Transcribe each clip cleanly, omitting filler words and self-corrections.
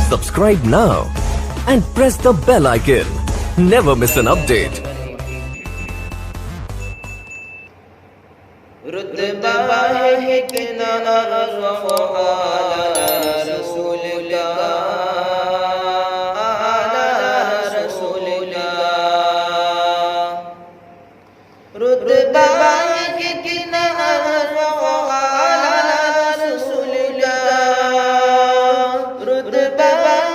Subscribe now and press the bell icon. Never miss an update. رتبہ ہے کتنا رفع اعلی رسول اللہ اعلی رسول اللہ رتبہ ہے کتنا رفع اعلی رسول اللہ رتبہ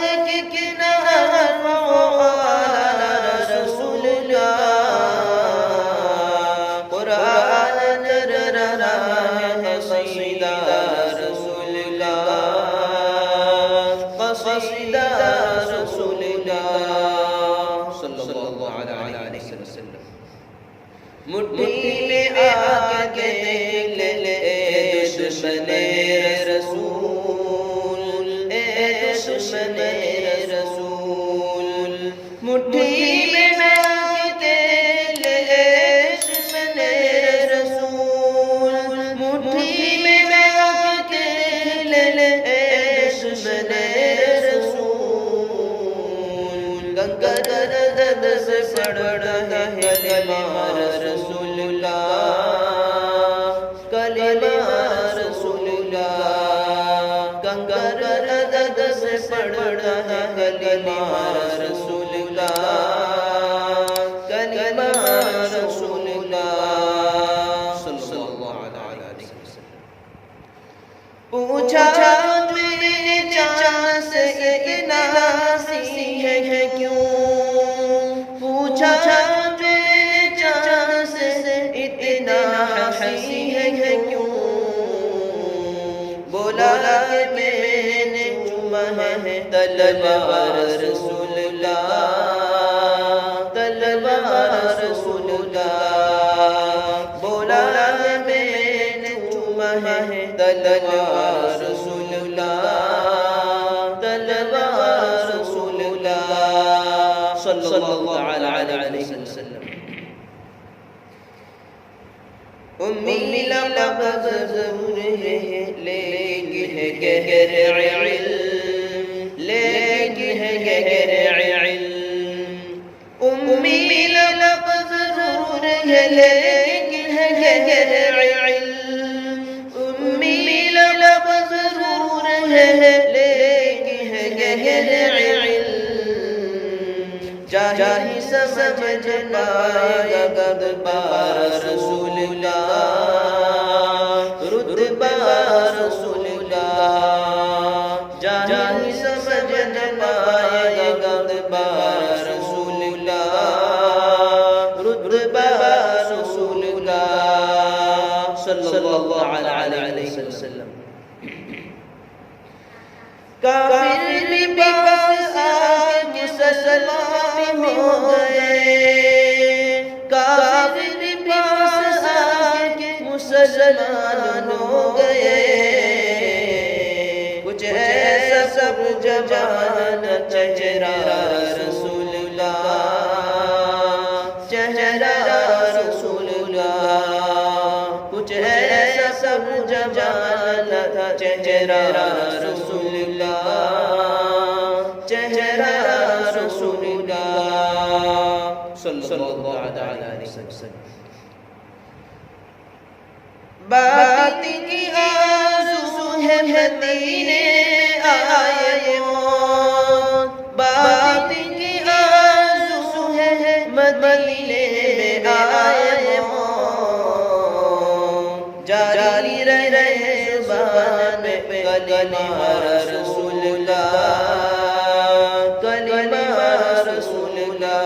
ہے کتنا رفع اعلی رسول اللہ قرآن قصیدہ رسول اللہ قصیدہ رسول اللہ صلی اللہ علیہ وسلم مٹھی میں آکے لے لے دشمن رسول اے دشمن رسول مٹھی میں آکے لے لے دشمن رسول مٹھی میں آکے لے لے دشمن رسول گنگا درد سے پڑھ رہا ہے کلمہ رسول اللہ کلمہ رسول اللہ گنگا درد سے پڑھ رہا ہے کلمہ رسول اللہ کلمہ رسول اللہ صلی اللہ علیہ وسلم پوچھا میرے چاچا سے اتنا ہنسی ہے کیوں پوچھا میرے چاچا سے اتنا ہنسی ہے کیوں بولا کہ میں نے چوما ہے تلوار رسول اللہ تلوار رسول اللہ بولا کہ میں نے چوما ہے تلوار رسول اللہ تلوار رسول اللہ صلی اللہ علیہ وسلم امی لقب ضرور ہے لیکن ہے گہر علم لیکن ہے گہر علم امی لقب ضرور ہے لیکن ہے گہر علم امی لقب ضرور ہے لیکن ہے گہر علم جاہی سمجھنا رتبہ رسول اللہ رتبہ رسول اللہ جاہی سمجھنا رتبہ رسول اللہ رتبہ رسول اللہ صلی اللہ علیہ وسلم کافر بھی پاس آج مسلمان ہو گئے کافر بھی پاس آج مسلمان ہو گئے کچھ ایسا سب جوان چہرہ رسول اللہ چہرہ رسول اللہ کچھ ایسا سب جوان چہرہ رسول اللہ چہرہ رسول اللہ صلی اللہ علیہ وسلم بات کی آرزو ہے مدینے آئے موت بات کی آرزو ہے مدینے آئے موت جاری رہے زبان میں کلمہ رسول اللہ کلمہ رسول اللہ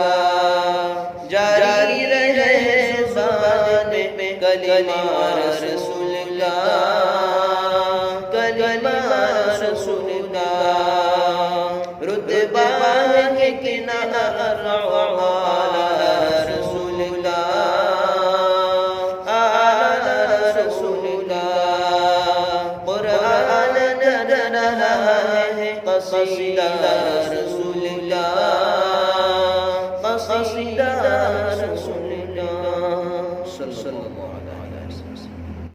جاری رہے زبان میں کلمہ رسول اللہ کلمہ رسول اللہ رتبہ ہے کنارہ اعلی رسول اللہ اعلی رسول اللہ قرآن نظر رہا ہے قصیدہ رسول اللہ قصیدہ رسول